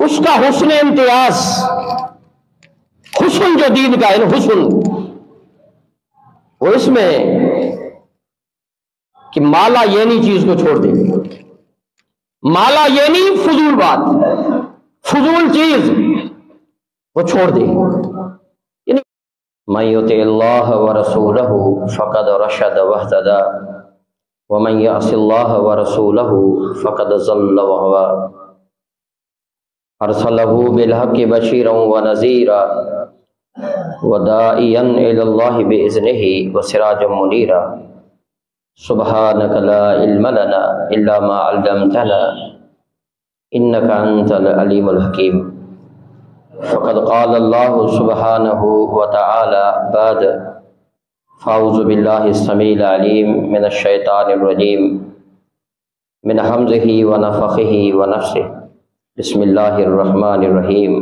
اس کا حسن امتیاز، حسن جو دین کا ہے، حسن وہ اس میں کہ مالا یہ نہیں چیز کو چھوڑ دے، مالا یہ نہیں فضول بات، فضول چیز وہ چھوڑ دے. من یطع اللہ ورسولہ فقد رشد واہتدی ومن یعص اللہ ورسولہ فقد ضل وغوی. ارسلہ بالحق بشیرا ونذیرا وداعیا الی اللہ باذنہ وسراجا منیرا. سبحانک لا علم لنا الا ما علمتنا انک انت العلیم الحکیم. فقد قال اللہ سبحانہ وتعالی بعد فاعوذ باللہ السمیع العلیم من الشیطان الرجیم من حمزہ ونفخہ ونفثہ. بسم اللہ الرحمن الرحیم.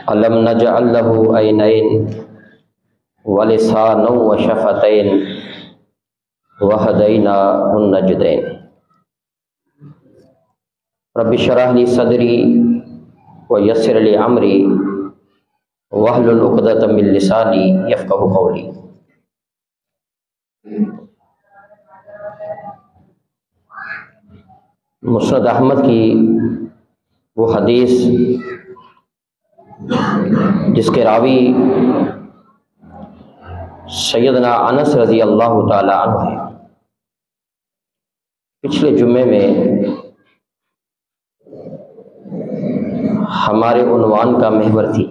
الم نجعل لہ عینین ولسانا وشفتین وہدیناہ النجدین. رب اشرح لی صدری ویسر لی امری واحلل عقدۃ من لسانی یفقہوا قولی. مسند احمد کی وہ حدیث جس کے راوی سیدنا انس رضی اللہ تعالی عنہ ہیں، پچھلے جمعے میں ہمارے عنوان کا محور تھی.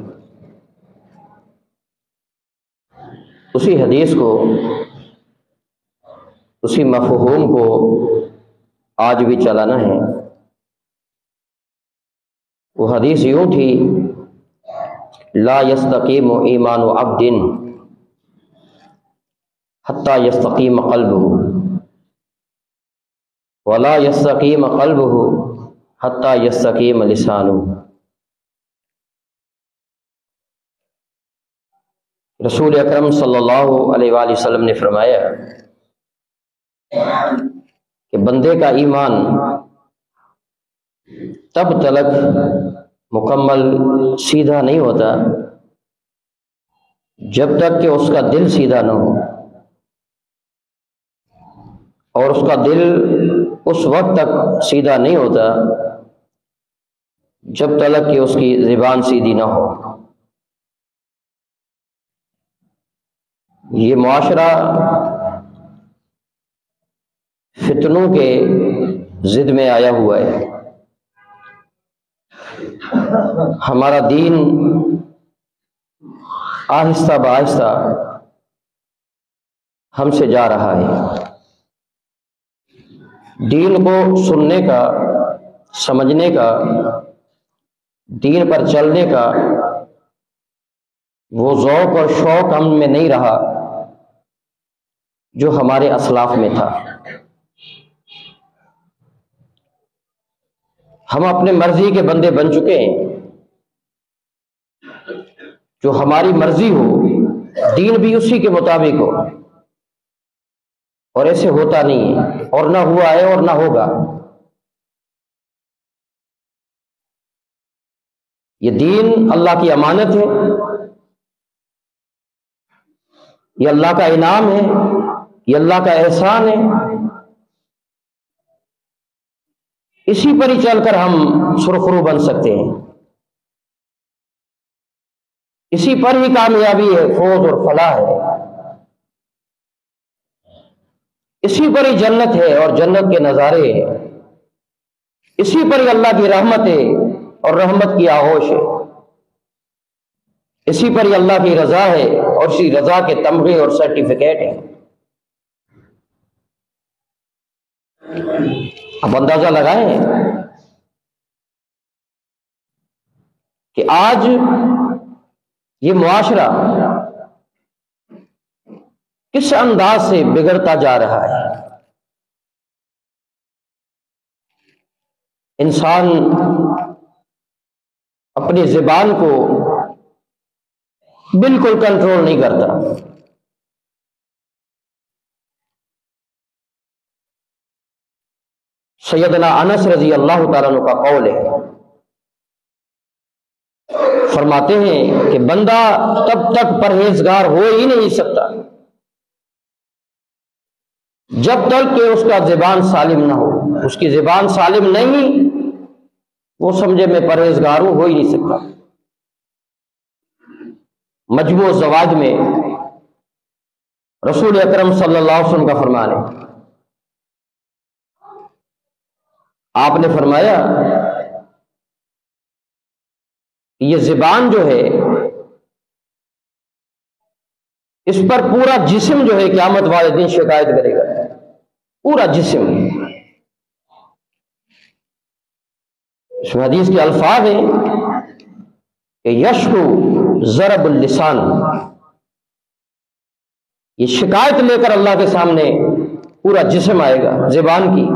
اسی حدیث کو، اسی مفہوم کو آج بھی چلانا ہے. وہ حدیث یوں تھی: لا یستقیم ایمان عبد حتی یستقیم قلبہ ولا یستقیم قلبہ حتی یستقیم لسانہ. رسول اکرم صلی اللہ علیہ وآلہ وسلم نے فرمایا کہ بندے کا ایمان تب تلک مکمل سیدھا نہیں ہوتا جب تک کہ اس کا دل سیدھا نہ ہو، اور اس کا دل اس وقت تک سیدھا نہیں ہوتا جب تلک کہ اس کی زبان سیدھی نہ ہو. یہ معاشرہ فتنوں کے ضد میں آیا ہوا ہے. ہمارا دین آہستہ بآہستہ ہم سے جا رہا ہے. دین کو سننے کا، سمجھنے کا، دین پر چلنے کا وہ ذوق اور شوق ہم میں نہیں رہا جو ہمارے اسلاف میں تھا. ہم اپنے مرضی کے بندے بن چکے ہیں. جو ہماری مرضی ہو، دین بھی اسی کے مطابق ہو، اور ایسے ہوتا نہیں ہے، اور نہ ہوا ہے اور نہ ہوگا. یہ دین اللہ کی امانت ہے، یہ اللہ کا انعام ہے، یہ اللہ کا احسان ہے. اسی پر ہی چل کر ہم سرخرو بن سکتے ہیں، اسی پر ہی کامیابی ہے، فوز اور فلاح ہے. اسی پر ہی جنت ہے اور جنت کے نظارے ہیں. اسی پر ہی اللہ کی رحمت ہے اور رحمت کی آغوش ہے. اسی پر ہی اللہ کی رضا ہے اور اسی رضا کے تمغے اور سرٹیفکیٹ ہیں. اب اندازہ لگائیں کہ آج یہ معاشرہ کس انداز سے بگڑتا جا رہا ہے. انسان اپنی زبان کو بالکل کنٹرول نہیں کرتا. سیدنا انس رضی اللہ تعالیٰ عنہ کا قول ہے فرماتے ہیں کہ بندہ تب تک پرہیزگار ہو ہی نہیں سکتا جب تک کہ اس کا زبان سالم نہ ہو. اس کی زبان سالم نہیں، وہ سمجھے میں پرہیزگار ہوں، ہو ہی نہیں سکتا. مجموع الزوائد میں رسول اکرم صلی اللہ علیہ وسلم کا فرمان ہے، آپ نے فرمایا کہ یہ زبان جو ہے اس پر پورا جسم جو ہے قیامت والے دن شکایت کرے گا، پورا جسم. اس میں حدیث کے الفاظ ہیں کہ یشکو ضرب اللسان، یہ شکایت لے کر اللہ کے سامنے پورا جسم آئے گا زبان کی.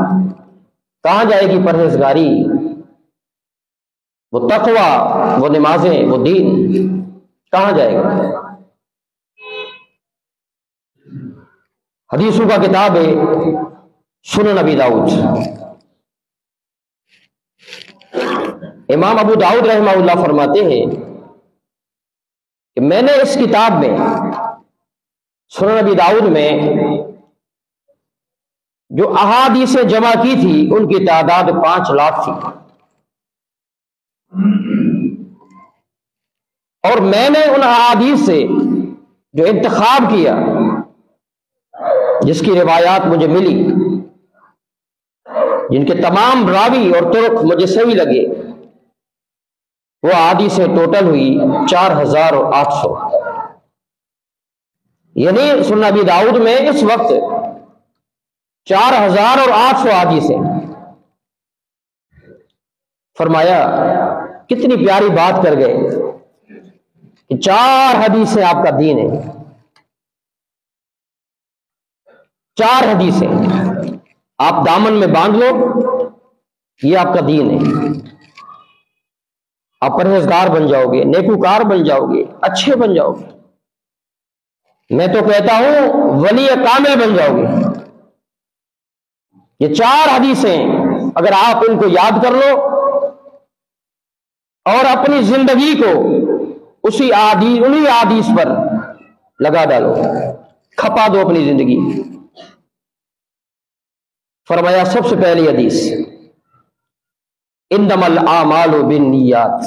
کہاں جائے گی پرہیزگاری، وہ تقوی، وہ نمازیں، وہ دین، کہاں جائے گا؟ حدیثوں کا کتاب ہے سنن ابی داؤد. امام ابو داؤد رحمہ اللہ فرماتے ہیں کہ میں نے اس کتاب میں سنن ابی داؤد میں جو احادیثیں جمع کی تھی ان کی تعداد 5 لاکھ تھی، اور میں نے ان احادیث سے جو انتخاب کیا، جس کی روایات مجھے ملی، جن کے تمام راوی اور طرق مجھے صحیح لگے، وہ احادیثیں ٹوٹل ہوئی 4800. یعنی سنن ابی داؤد میں اس وقت 4800 احادیثیں. فرمایا کتنی پیاری بات کر گئے کہ 4 حدیثیں آپ کا دین ہے. 4 حدیثیں آپ دامن میں باندھ لو، یہ آپ کا دین ہے. آپ پرہیزگار بن جاؤ گے، نیکوکار بن جاؤ گے، اچھے بن جاؤ گے. میں تو کہتا ہوں ولی کامل بن جاؤ گے. یہ 4 حدیثیں اگر آپ ان کو یاد کر لو اور اپنی زندگی کو انہی احادیث پر لگا ڈالو، کھپا دو اپنی زندگی. فرمایا سب سے پہلی حدیث انما الاعمال بالنیات،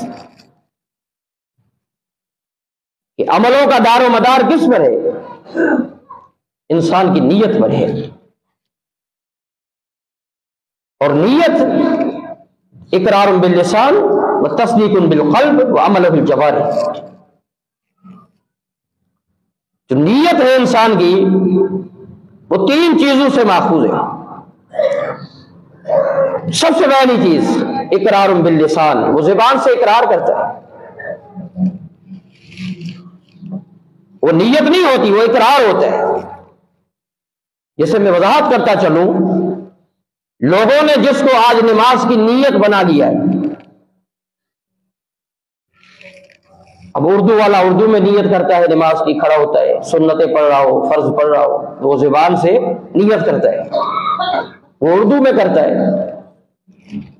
کہ عملوں کا دار و مدار کس پر ہے؟ انسان کی نیت پر ہے. اور نیت اقرار باللسان و تصدیق بالقلب و عمل بالجوارح. جو نیت ہے انسان کی وہ 3 چیزوں سے ماخوذ ہے. سب سے پہلی چیز اقرار باللسان، وہ زبان سے اقرار کرتا ہے، وہ نیت نہیں ہوتی، وہ اقرار ہوتا ہے. جیسے میں وضاحت کرتا چلوں، لوگوں نے جس کو آج نماز کی نیت بنا لیا ہے، اب اردو والا اردو میں نیت کرتا ہے، نماز کی کھڑا ہوتا ہے، سنتیں پڑھ رہا ہو، فرض پڑھ رہا ہو، وہ زبان سے نیت کرتا ہے، وہ اردو میں کرتا ہے.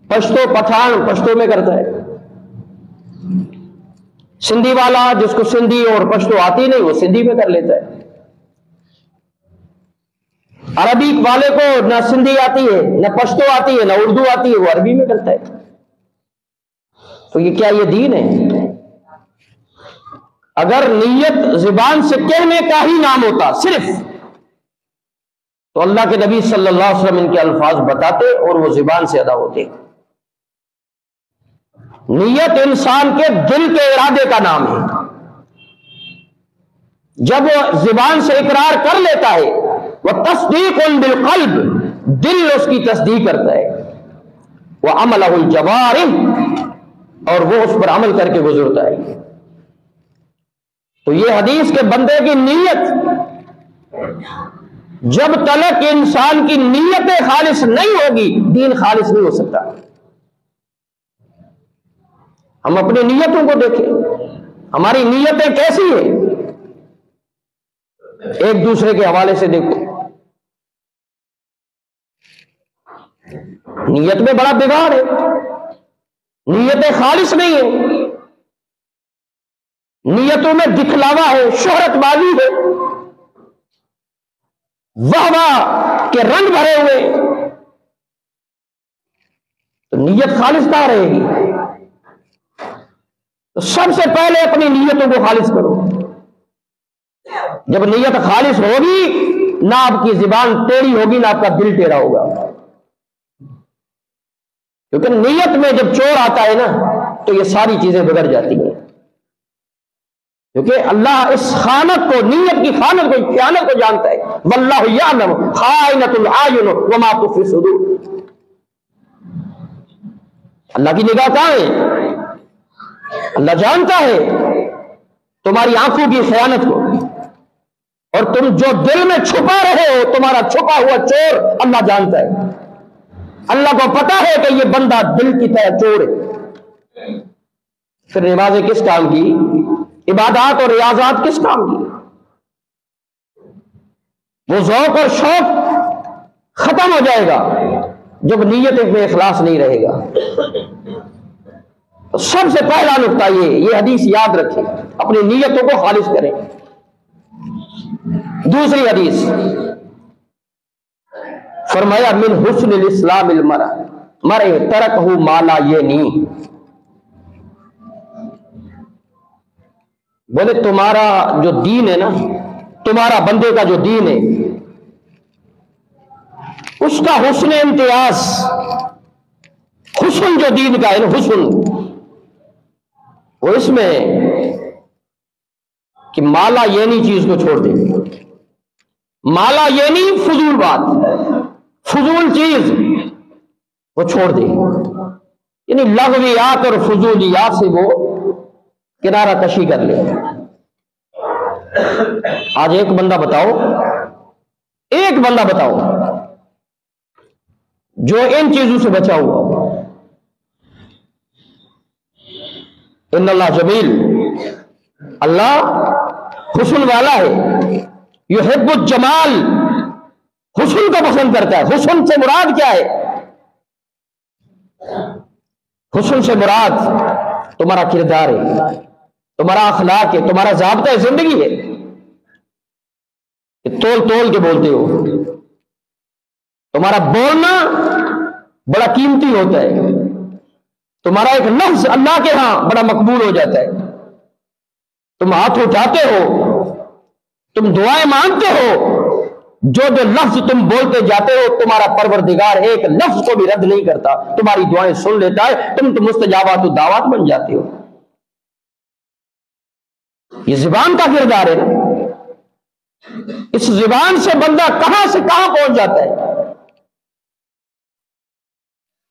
پشتو پٹھان پشتو میں کرتا ہے. سندھی والا جس کو سندھی اور پشتو آتی نہیں، وہ سندھی میں کر لیتا ہے. عربی والے کو نہ سندھی آتی ہے، نہ پشتو آتی ہے، نہ اردو آتی ہے، وہ عربی میں کرتا ہے. تو یہ کیا یہ دین ہے؟ اگر نیت زبان سے کہنے کا ہی نام ہوتا صرف، تو اللہ کے نبی صلی اللہ علیہ وسلم ان کے الفاظ بتاتے اور وہ زبان سے ادا ہوتے. نیت انسان کے دل کے ارادے کا نام ہے. جب وہ زبان سے اقرار کر لیتا ہے، وہ تصدیق بالقلب، دل اس کی تصدیق کرتا ہے، وہ عمل الجوارح، اور وہ اس پر عمل کر کے گزرتا ہے. تو یہ حدیث کے بندے کی نیت، جب تلک انسان کی نیت خالص نہیں ہوگی، دین خالص نہیں ہو سکتا. ہم اپنی نیتوں کو دیکھیں، ہماری نیتیں کیسی ہیں، ایک دوسرے کے حوالے سے دیکھو. نیت میں بڑا بگاڑ ہے، نیتیں خالص نہیں ہیں. نیتوں میں دکھلاوا ہے، شہرت بازی ہے، واہ واہ کے رنگ بھرے ہوئے، تو نیت خالص کہاں رہے گی؟ تو سب سے پہلے اپنی نیتوں کو خالص کرو۔ جب نیت خالص ہوگی، نہ آپ کی زبان ٹیڑھی ہوگی، نہ آپ کا دل ٹیڑھا ہوگا، کیونکہ نیت میں جب چور آتا ہے نا تو یہ ساری چیزیں بگڑ جاتی ہیں، کیونکہ اللہ اس خیانت کو، نیت کی خیانت کو، خیانت کو جانتا ہے۔ واللہ یعلم خائنۃ الاعین وما تخفی الصدور۔ اللہ کی نگاہ کہاں ہے؟ اللہ جانتا ہے تمہاری آنکھوں کی خیانت کو، اور تم جو دل میں چھپا رہے ہو، تمہارا چھپا ہوا چور اللہ جانتا ہے۔ اللہ کو پتا ہے کہ یہ بندہ دل کی طرح چور ہے۔ پھر نمازیں کس کام کی؟ عبادات اور ریاضات کس کام کی؟ وہ ذوق اور شوق ختم ہو جائے گا جب نیت میں اخلاص نہیں رہے گا۔ تو سب سے پہلا نقطہ یہ حدیث یاد رکھیں، اپنی نیتوں کو خالص کریں۔ دوسری حدیث فرمایا من حسن الاسلام المرء ترکہ ما لا یعنی۔ بولے تمہارا جو دین ہے نا، تمہارا بندے کا جو دین ہے، اس کا حسن امتیاز، حسن جو دین کا ہے نا، حسن وہ اس میں کہ مالا یعنی چیز کو چھوڑ دے۔ مالا یعنی فضول بات، فضول چیز وہ چھوڑ دے، یعنی لغویات اور فضولیات سے وہ کنارہ کشی کر لے۔ آج ایک بندہ بتاؤ جو ان چیزوں سے بچا ہوا ہو۔ ان اللہ جمیل، اللہ حسن والا ہے، یحب الجمال، حسن کو پسند کرتا ہے۔ حسن سے مراد کیا ہے؟ حسن سے مراد تمہارا کردار ہے، تمہارا اخلاق ہے، تمہارا ضابطہ زندگی ہے کہ تول تول کے بولتے ہو۔ تمہارا بولنا بڑا قیمتی ہوتا ہے، تمہارا ایک لفظ اللہ کے ہاں بڑا مقبول ہو جاتا ہے۔ تم ہاتھ اٹھاتے ہو، تم دعائیں مانگتے ہو، جو لفظ تم بولتے جاتے ہو تمہارا پروردگار ایک لفظ کو بھی رد نہیں کرتا، تمہاری دعائیں سن لیتا ہے، تم تو مستجابات الدعوات بن جاتے ہو۔ یہ زبان کا کردار ہے نا، اس زبان سے بندہ کہاں سے کہاں پہنچ جاتا ہے۔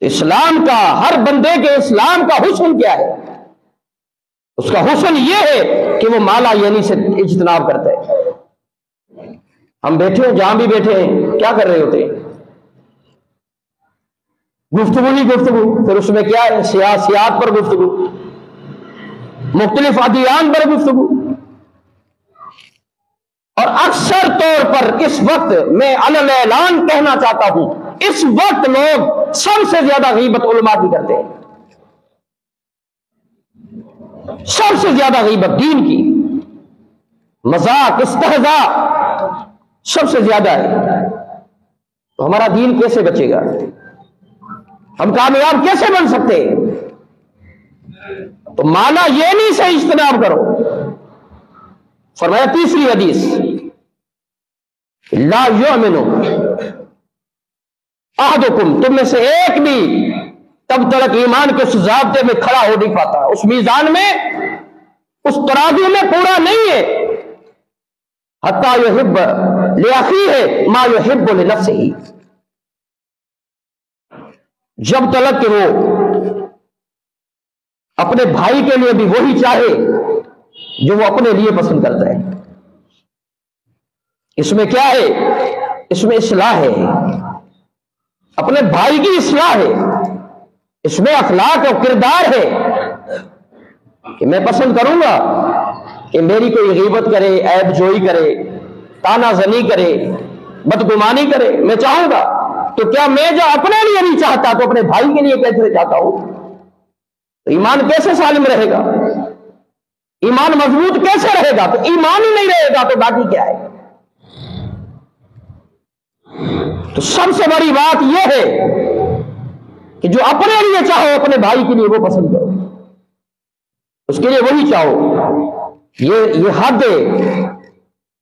اسلام کا، ہر بندے کے اسلام کا حسن کیا ہے؟ اس کا حسن یہ ہے کہ وہ مالا یعنی سے اجتناب کرتا ہے۔ ہم بیٹھے ہیں، جہاں بھی بیٹھے ہیں، کیا کر رہے ہوتے ہیں؟ گفتگو ہی گفتگو، پھر اس میں کیا ہے؟ سیاست پر گفتگو، مختلف ادیان پر گفتگو، اور اکثر طور پر اس وقت میں علل اعلان کہنا چاہتا ہوں، اس وقت لوگ سب سے زیادہ غیبت علماء کی کرتے ہیں، سب سے زیادہ غیبت دین کی، مذاق، استہزاء سب سے زیادہ ہے۔ تو ہمارا دین کیسے بچے گا؟ ہم کامیاب کیسے بن سکتے ہیں؟ تو مالا یعنی سے اجتناب کرو۔ فرمایا تیسری حدیث، لا یؤمن احدکم، تم میں سے ایک بھی تب تک ایمان کے اس ضابطے میں کھڑا ہو نہیں پاتا، اس میزان میں، اس ترازو میں پورا نہیں ہے، حتی یحب لاخیہ ما یحب لنفسہ، جب تک کہ وہ اپنے بھائی کے لیے بھی وہی چاہے جو وہ اپنے لیے پسند کرتا ہے۔ اس میں کیا ہے؟ اس میں اصلاح ہے، اپنے بھائی کی اصلاح ہے، اس میں اخلاق اور کردار ہے کہ میں پسند کروں گا کہ میری کوئی غیبت کرے، عیب جوئی کرے، تانا زنی کرے، بدگمانی کرے، میں چاہوں گا۔ تو کیا میں جو اپنے لیے نہیں چاہتا تو اپنے بھائی کے لیے کیسے چاہتا ہوں؟ تو ایمان کیسے سالم رہے گا؟ ایمان مضبوط کیسے رہے گا؟ تو ایمان ہی نہیں رہے گا تو باقی کیا ہے؟ تو سب سے بڑی بات یہ ہے کہ جو اپنے لیے چاہو اپنے بھائی کے لیے وہ پسند کرو، اس کے لیے وہی چاہو۔ یہ حد ہے،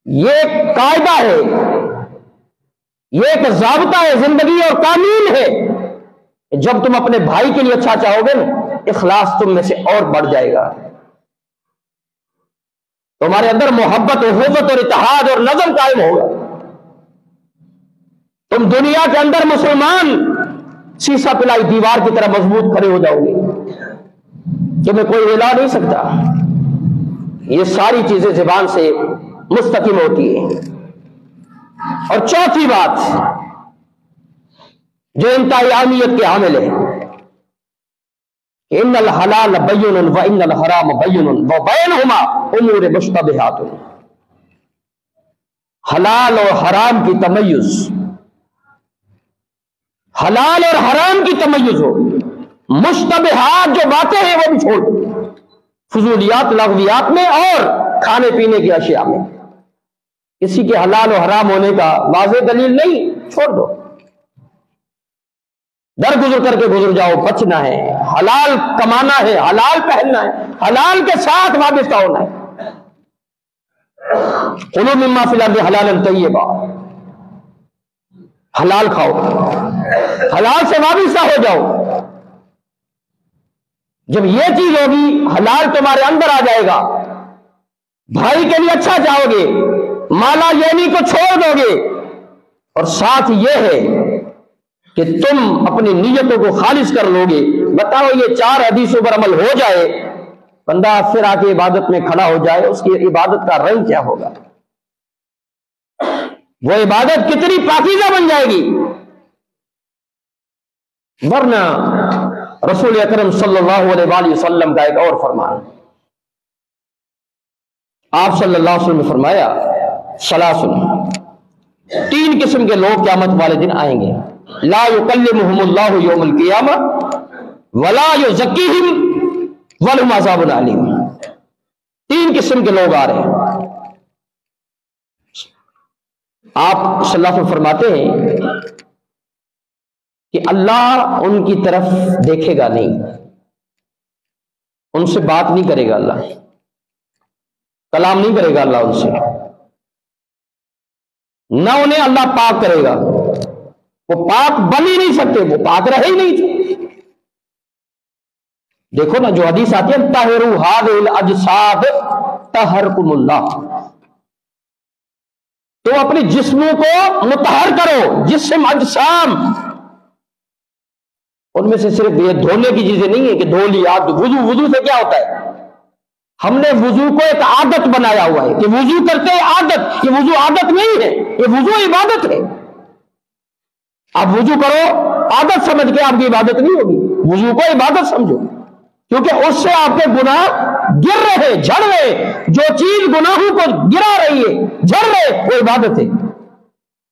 یہ ایک قاعدہ ہے، یہ ایک ضابطہ ہے، زندگی اور قانون ہے۔ جب تم اپنے بھائی کے لیے اچھا چاہو گے نا، اخلاص تم میں سے اور بڑھ جائے گا، تمہارے اندر محبت اور اخوت اور اتحاد اور نظم قائم ہوگا۔ تم دنیا کے اندر مسلمان سیسا پلائی دیوار کی طرح مضبوط کھڑے ہو جاؤ گے، تمہیں کوئی ہلا نہیں سکتا۔ یہ ساری چیزیں زبان سے مستقیم ہوتی ہیں۔ اور چوتھی بات جو انتہائی اہمیت کے حامل ہے، ان الحلال بین وان الحرام بین وبینہما امور مشتبہات، حلال اور حرام کی تمیز، حلال اور حرام کی تمیز ہو، مشتبہات جو باتیں ہیں وہ بھی چھوڑ دو، فضولیات لغویات میں اور کھانے پینے کی اشیاء میں، کسی کے حلال و حرام ہونے کا واضح دلیل نہیں، چھوڑ دو، در گزر کر کے گزر جاؤ۔ بچنا ہے، حلال کمانا ہے، حلال پہننا ہے، حلال کے ساتھ وابستہ ہونا ہے۔ کلوا مما فی الارض حلالا طیبا، حلال کھاؤ، حلال سے وابستہ ہو جاؤ۔ جب یہ چیز ہوگی، حلال تمہارے اندر آ جائے گا، بھائی کے لیے اچھا چاہو گے، مالا یعنی کو چھوڑ دو گے، اور ساتھ یہ ہے کہ تم اپنی نیتوں کو خالص کر لو گے۔ بتاؤ یہ 4 حدیثوں پر عمل ہو جائے، بندہ پھر آ کے عبادت میں کھڑا ہو جائے، اس کی عبادت کا رنگ کیا ہوگا؟ وہ عبادت کتنی پاکیزہ بن جائے گی۔ ورنہ رسول اکرم صلی اللہ علیہ وآلہ وسلم کا ایک اور فرمان، آپ صلی اللہ علیہ وسلم نے فرمایا، ثلاث، 3 قسم کے لوگ قیامت والے دن آئیں گے، لا یکلمہم اللہ یوم القیامہ ولا یزکیہم ولہم عذاب علیم۔ 3 قسم کے لوگ آ رہے ہیں۔ آپ صلی اللہ علیہ وسلم فرماتے ہیں کہ اللہ ان کی طرف دیکھے گا نہیں، ان سے بات نہیں کرے گا، اللہ کلام نہیں کرے گا اللہ ان سے، نہ انہیں اللہ پاک کرے گا، وہ پاک بن ہی نہیں سکتے، وہ پاک رہے ہی نہیں تھے۔ دیکھو نا جو حدیث آتی ہے، طاہروا ھذہ الاجساد طہرکم اللہ، تو اپنے جسموں کو مطہر کرو، جسم اجسام، ان میں سے صرف یہ دھونے کی چیزیں نہیں ہے کہ دھو لیا۔ وضو سے کیا ہوتا ہے؟ ہم نے وضو کو ایک عادت بنایا ہوا ہے کہ وضو کرتے ہیں عادت، یہ وضو عادت نہیں ہے، یہ وضو عبادت ہے۔ آپ وضو کرو عادت سمجھ کے آپ کی عبادت نہیں ہوگی، وضو کو عبادت سمجھو، کیونکہ اس سے آپ کے گناہ گر رہے، جھڑ رہے، جو چیز گناہوں کو گرا رہی ہے، جھڑ رہے، وہ عبادت ہے۔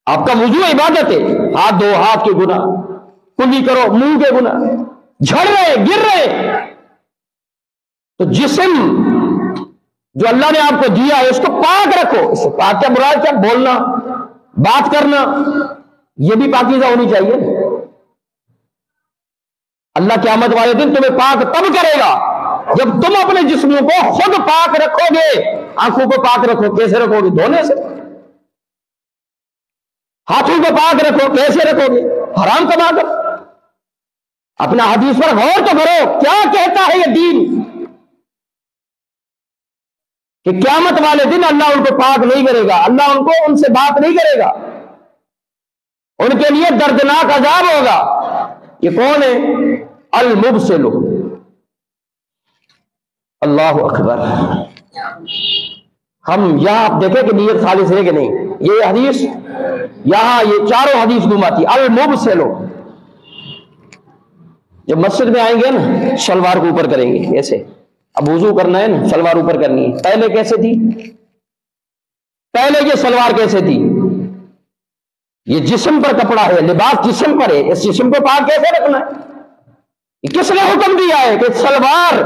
آپ کا وضو عبادت ہے، ہاتھ دو، ہاتھ کے گناہ، کلی کرو، منہ کے گناہ، جھڑ رہے، گر رہے۔ تو جسم جو اللہ نے آپ کو دیا ہے اس کو پاک رکھو۔ اس سے پاک کیا مراد؟ کیا بولنا، بات کرنا، یہ بھی پاکیزہ ہونی چاہیے۔ اللہ قیامت والے دن تمہیں پاک تب کرے گا جب تم اپنے جسموں کو خود پاک رکھو گے۔ آنکھوں کو پاک رکھو، کیسے رکھو گے؟ دھونے سے۔ ہاتھوں کو پاک رکھو، کیسے رکھو گے؟ حرام کما کر۔ اپنا حدیث پر غور تو کرو، کیا کہتا ہے یہ دین کہ قیامت والے دن اللہ ان کو پاک نہیں کرے گا، اللہ ان سے بات نہیں کرے گا، ان کے لیے دردناک عذاب ہوگا۔ یہ کون ہے؟ المبسل۔ اللہ اکبر۔ ہم یہاں آپ دیکھیں کہ نیت خالص ہے کہ نہیں۔ یہ حدیث یہاں یہ 4 حدیث گھماتی، المبسل۔ جب مسجد میں آئیں گے نا، شلوار کو اوپر کریں گے ایسے۔ اب وضو کرنا ہے نا، شلوار اوپر کرنی ہے۔ پہلے کیسے تھی؟ پہلے یہ شلوار کیسے تھی؟ یہ جسم پر کپڑا ہے، لباس جسم پر ہے، اس جسم کو پاک کیسے رکھنا ہے؟ یہ کس نے حکم دیا ہے کہ شلوار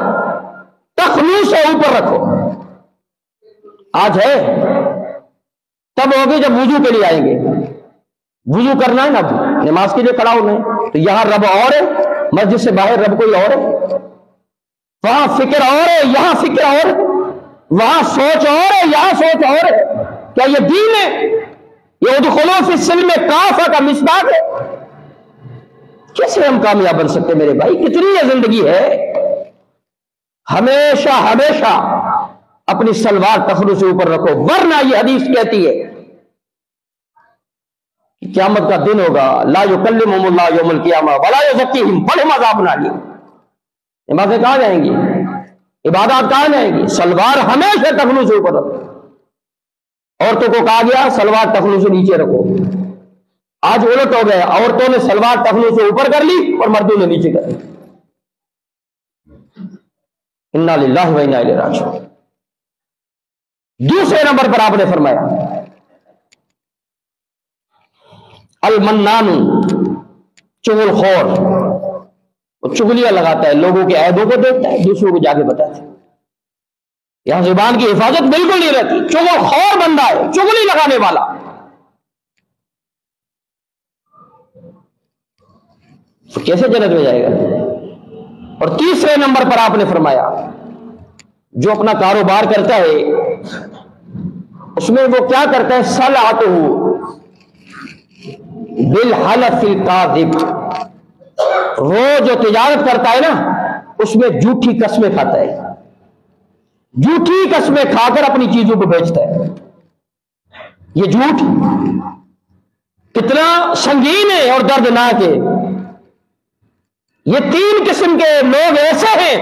تخنو سے اوپر رکھو؟ آج ہے؟ تب ہوگی جب وضو کے لیے آئیں گے. وضو کرنا ہے نا، نماز کے لیے کھڑا ہونا ہے. تو یہاں رب اور ہے، مسجد سے باہر رب کوئی اور ہے. وہاں فکر اور ہے، یہاں فکر اور ہے. وہاں سوچ اور ہے، یہاں سوچ اور ہے. کیا یہ دین ہے؟ یہ ادخلوا فی السلم کافہ کا مصداق ہے. کیسے ہم کامیاب بن سکتے میرے بھائی؟ کتنی یہ زندگی ہے. ہمیشہ ہمیشہ اپنی سلوار ٹخنوں سے اوپر رکھو، ورنہ یہ حدیث کہتی ہے کہ قیامت کا دن ہوگا، لا یکلمہم اللہ یوم القیامہ ولا یزکیہم ولہم عذاب علیم. نمازیں کہاں جائیں گی؟ عبادات کہاں جائیں گی؟ سلوار ہمیشہ ٹخنوں سے اوپر رکھو. عورتوں کو کہا گیا سلوار ٹخنوں سے نیچے رکھو. آج الٹ ہو گئے، عورتوں نے سلوار ٹخنوں سے اوپر کر لی اور مردوں نے نیچے کر لی. انا للہ و انا الیہ راجعون. دوسرے نمبر پر آپ نے فرمایا المنان، چغل خور. وہ چغلیاں لگاتا ہے، لوگوں کے عیبوں کو دیکھتا ہے، دوسروں کو جا کے بتاتا ہے. یہاں زبان کی حفاظت بالکل نہیں رہتی. چغل خور بندہ ہے، چغلی لگانے والا. تو کیسے جنت میں جائے گا؟ اور تیسرے نمبر پر آپ نے فرمایا جو اپنا کاروبار کرتا ہے اس میں وہ کیا کرتا ہے؟ صلعتہ بالحلف الکاذب. روز جو تجارت کرتا ہے نا اس میں جھوٹی قسمیں کھاتا ہے، جھوٹی قسمیں کھا کر اپنی چیزوں کو بیچتا ہے. یہ جھوٹ کتنا سنگین ہے اور دردناک ہے. یہ تین قسم کے لوگ ایسے ہیں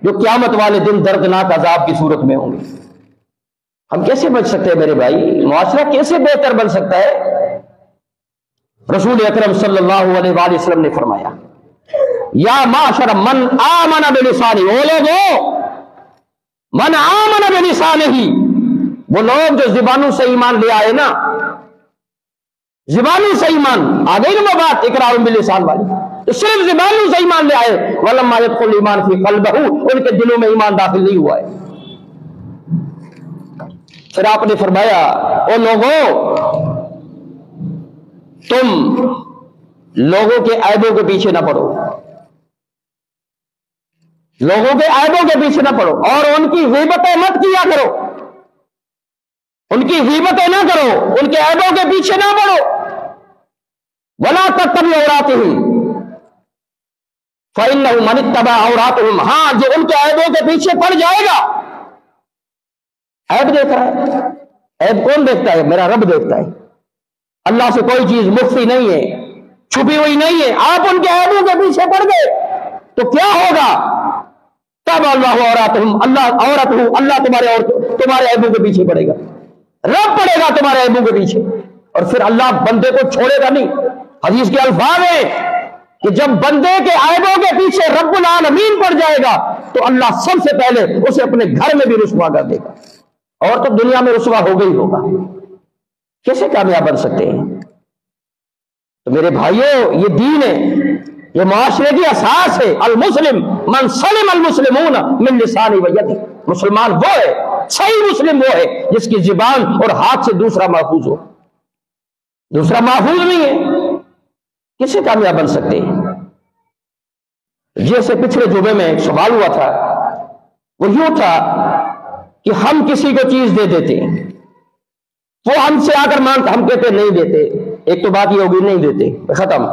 جو قیامت والے دن دردناک عذاب کی صورت میں ہوں گے. ہم کیسے بچ سکتے ہیں میرے بھائی؟ معاشرہ کیسے بہتر بن سکتا ہے؟ رسول اکرم صلی اللہ علیہ وآلہ وسلم نے فرمایا یا معاشر من آمن بلسانہ، وہ لوگوں من آمن بلسانہ، وہ لوگ جو زبانوں سے ایمان لے آئے نا، زبانوں سے ایمان آ گئی نا بات اقرار باللسان والی، تو صرف زبانوں سے ایمان لے آئے، ولما يدخل ایمان فی قلبہ، ان کے دلوں میں ایمان داخل نہیں ہوا ہے. پھر آپ نے فرمایا او لوگوں تم لوگوں کے عیبوں کے پیچھے نہ پڑو، لوگوں کے عیبوں کے پیچھے نہ پڑو اور ان کی غیبتیں مت کیا کرو، ان کی غیبتیں نہ کرو، ان کے عیبوں کے پیچھے نہ پڑو. ولا تتبعوا عوراتهم فإنه من اتبع عوراتهم، ہاں جو ان کے عیبوں کے پیچھے پڑ جائے گا. عیب دیکھ رہا ہے، عیب کون دیکھتا ہے؟ میرا رب دیکھتا ہے. اللہ سے کوئی چیز مخفی نہیں ہے، چھپی ہوئی نہیں ہے. آپ ان کے عیبوں کے پیچھے پڑ گئے تو کیا ہوگا؟ تب اللہ عوراتہم، اللہ تمہارے عیبوں کے پیچھے پڑے گا، رب پڑے گا تمہارے عیبوں کے پیچھے. اور پھر اللہ بندے کو چھوڑے گا نہیں. حدیث کے الفاظ ہیں کہ جب بندے کے عیبوں کے پیچھے رب العالمین پڑ جائے گا تو اللہ سب سے پہلے اسے اپنے گھر میں بھی رسوا کر دے گا، اور تو دنیا میں رسوا ہو گئی ہوگا. کیسے کامیاب بن سکتے ہیں؟ تو میرے بھائیوں یہ دین ہے، یہ معاشرے کی اساس ہے. المسلم من سلم المسلمون من لسانہ و یدہ. مسلمان وہ ہے، صحیح مسلم وہ ہے جس کی زبان اور ہاتھ سے دوسرا محفوظ ہو. دوسرا محفوظ نہیں ہے، کیسے کامیاب بن سکتے ہیں؟ جیسے پچھلے جمعے میں ایک سوال ہوا تھا، وہ یوں تھا کہ ہم کسی کو چیز دے دیتے ہیں، وہ ہم سے آ کر مانگتا، ہم کہتے نہیں دیتے. ایک تو بات یہ ہوگی نہیں دیتے، ختم.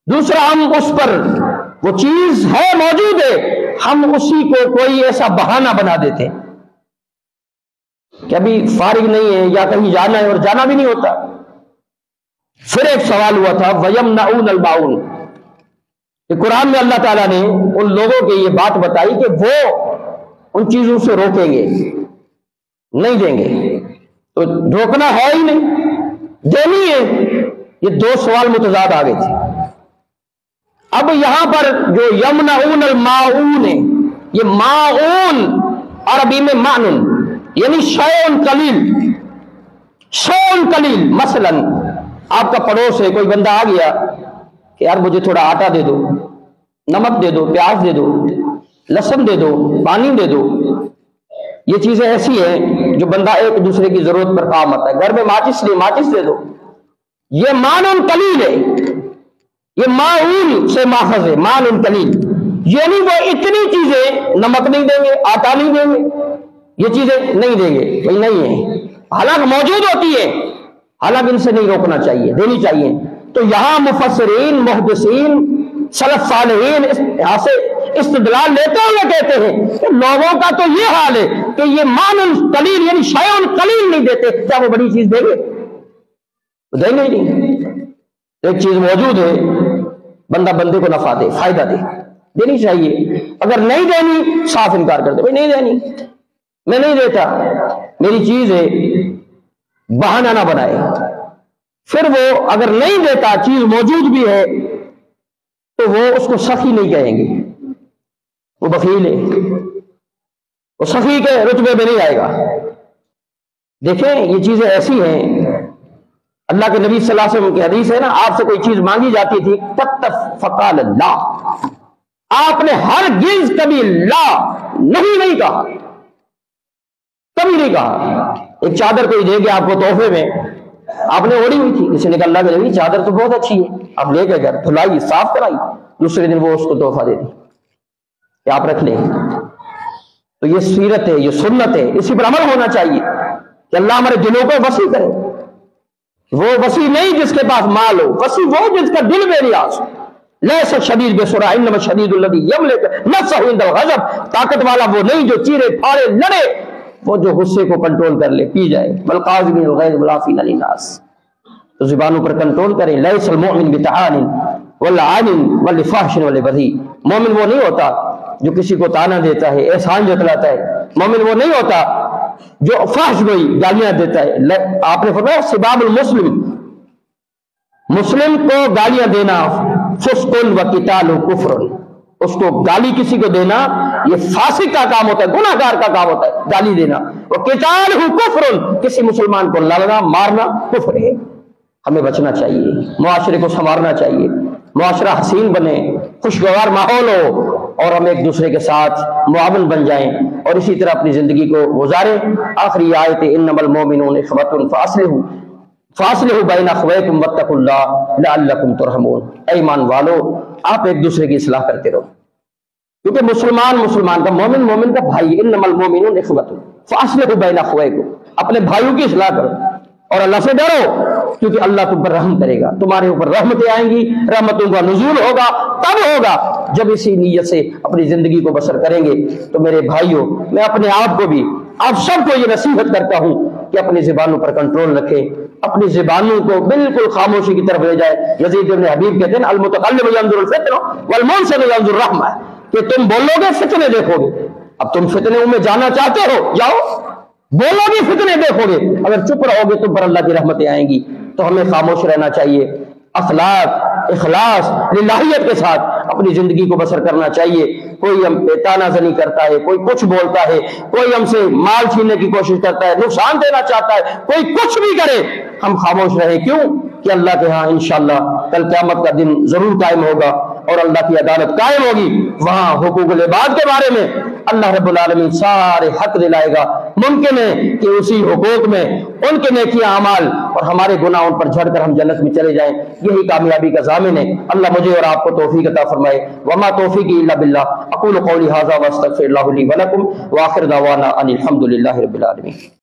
دوسرا ہم اس پر وہ چیز ہے موجود ہے، ہم اسی کو کوئی ایسا بہانہ بنا دیتے کہ ابھی فارغ نہیں ہے یا کہیں جانا ہے اور جانا بھی نہیں ہوتا. پھر ایک سوال ہوا تھا وَيَمْنَعُونَ الْمَاعُونَ، کہ قرآن میں اللہ تعالیٰ نے ان لوگوں کی یہ بات بتائی کہ وہ ان چیزوں سے روکیں گے، نہیں دیں گے. تو روکنا ہے ہی نہیں، دینی ہے. یہ دو سوال متضاد آ گئے تھے. اب یہاں پر جو یمنعون الماعون ہے، یہ ماعون عربی میں معنن یعنی شیء قلیل، شیء قلیل. مثلا آپ کا پڑوس ہے، کوئی بندہ آ گیا کہ یار مجھے تھوڑا آٹا دے دو، نمک دے دو، پیاز دے دو، لہسن دے دو، پانی دے دو. یہ چیزیں ایسی ہیں جو بندہ ایک دوسرے کی ضرورت پر کام آتا ہے. گھر میں ماچس نہیں، ماچس دے دو. یہ مال قلیل ہے، یہ معول سے ماخذ ہے، مال قلیل. یعنی وہ اتنی چیزیں، نمک نہیں دیں گے، آٹا نہیں دیں گے، یہ چیزیں نہیں دیں گے، یہ نہیں ہے. حالانکہ موجود ہوتی ہے، حالانکہ ان سے نہیں روکنا چاہیے، دینی چاہیے. تو یہاں مفسرین، محدثین، سلف صالحین یہاں سے استدلال لیتے ہوئے کہتے ہیں کہ لوگوں کا تو یہ حال ہے کہ یہ مال قلیل یعنی شیء قلیل نہیں دیتے، کیا وہ بڑی چیز دیں گے؟ دیں گے ہی نہیں. ایک چیز موجود ہے، بندہ بندے کو نفع دے، فائدہ دے، دینی چاہیے. اگر نہیں دینی صاف انکار کر دے، بھائی نہیں دینی، میں نہیں دیتا، میری چیز ہے، بہانہ نہ بنائے. پھر وہ اگر نہیں دیتا، چیز موجود بھی ہے، تو وہ اس کو سخی نہیں کہیں گے، وہ بخیل ہے، وہ سخی کے رتبے میں نہیں آئے گا. دیکھیں یہ چیزیں ایسی ہیں. اللہ کے نبی صلی اللہ علیہ وسلم کی حدیث ہے نا، آپ سے کوئی چیز مانگی جاتی تھی، فقال اللہ، آپ نے ہرگز کبھی لا نہیں کہا، کبھی نہیں کہا. ایک چادر کوئی دے گیا آپ کو تحفے میں، آپ نے اوڑھی ہوئی تھی، کسی نے کہا اللہ کے نبی چادر تو بہت اچھی ہے، آپ لے کے گھر دھلائی، صاف کرائی، دوسرے دن وہ اس کو تحفہ دے دی کہ آپ رکھ لیں. تو یہ سیرت ہے، یہ سنت ہے، اسی پر عمل ہونا چاہیے کہ اللہ ہمارے دلوں کو وسیع کرے. وہ وسیع نہیں جس کے پاس مال ہو، وسیع وہ جس کا دل بے نیاز. لیس الشدید بسرعہ انما الشدید الذی یملک نفسہ عند الغضب. طاقت والا وہ نہیں جو چیرے پھاڑے لڑے، وہ جو غصے کو کنٹرول کر لے، پی جائے. والقاظمین الغیظ والعافین عن الناس. تو زبانوں پر کنٹرول کریں. لیس المؤمن بطعان ولعان ولفحش ولبذیء. مومن وہ نہیں ہوتا جو کسی کو طعنہ دیتا ہے، احسان جتلاتا ہے. مومن وہ نہیں ہوتا جو فحش گوئی، گالیاں دیتا ہے. آپ نے فرمایا سباب المسلم، مسلم کو گالیاں دینا فسق و قتال کفر. اس کو گالی کسی کو دینا یہ فاسق کا کام ہوتا ہے، گناہ گار کا کام ہوتا ہے گالی دینا. وہ قتال کفر، کسی مسلمان کو لڑنا مارنا کفر ہے. ہمیں بچنا چاہیے، معاشرے کو سنوارنا چاہیے، معاشرہ حسین بنے، خوشگوار ماحول ہو، اور ہم ایک دوسرے کے ساتھ معاون بن جائیں اور اسی طرح اپنی زندگی کو گزاریں. آخری آیت انما المؤمنون اخوۃ فاصلحوا بین اخویکم واتقوا اللہ لعلکم ترحمون. اے ایمان والو، آپ ایک دوسرے کی اصلاح کرتے رہو، کیونکہ مسلمان کا، مومن کا بھائی. انما المؤمنون اخوۃ فاصلحوا بین اخویکم، اپنے بھائیوں کی اصلاح کرو اور اللہ سے ڈرو، کیونکہ اللہ تم پر رحم کرے گا. تمہارے اوپر رحمتیں آئیں گی، رحمتوں کا نزول ہوگا تب ہوگا جب اسی نیت سے اپنی زندگی کو بسر کریں گے. تو میرے بھائیوں، میں اپنے آپ کو بھی، آپ سب کو یہ نصیحت کرتا ہوں کہ اپنی زبانوں پر کنٹرول رکھیں، اپنی زبانوں کو بالکل خاموشی کی طرف لے جائے. یزید بن حبیب کہتے ہیں المتکلم ینظر الفتنہ والمنصت ینظر الرحمہ، کہ تم بولو گے فتنے دیکھو گے. اب تم فتنے میں جانا چاہتے ہو، جاؤ، بولو گے فتنے دیکھو گے. اگر چپ رہو گے تم پر اللہ کی رحمتیں آئیں گی. تو ہمیں خاموش رہنا چاہیے، اخلاق، اخلاص، للہیت کے ساتھ اپنی زندگی کو بسر کرنا چاہیے. کوئی ہم پہ طعنہ زنی کرتا ہے، کوئی کچھ بولتا ہے، کوئی ہم سے مال چھیننے کی کوشش کرتا ہے، نقصان دینا چاہتا ہے، کوئی کچھ بھی کرے، ہم خاموش رہیں. کیوں کہ اللہ کے ہاں انشاءاللہ کل قیامت کا دن ضرور قائم ہوگا اور اللہ کی عدالت قائم ہوگی. وہاں حقوق العباد کے بارے میں اللہ رب العالمین سارے حق دلائے گا. ممکن ہے کہ اسی حقوق میں ان کے نیکی اعمال اور ہمارے گناہ ان پر جھڑ کر ہم جنت میں چلے جائیں. یہی کامیابی کا ضامن ہے. اللہ مجھے اور آپ کو توفیق عطا فرمائے. وما توفیقی الا باللہ. اقول قولی ھذا واستغفر اللہ لی ولکم واخر دعوانا ان الحمد للہ رب العالمین.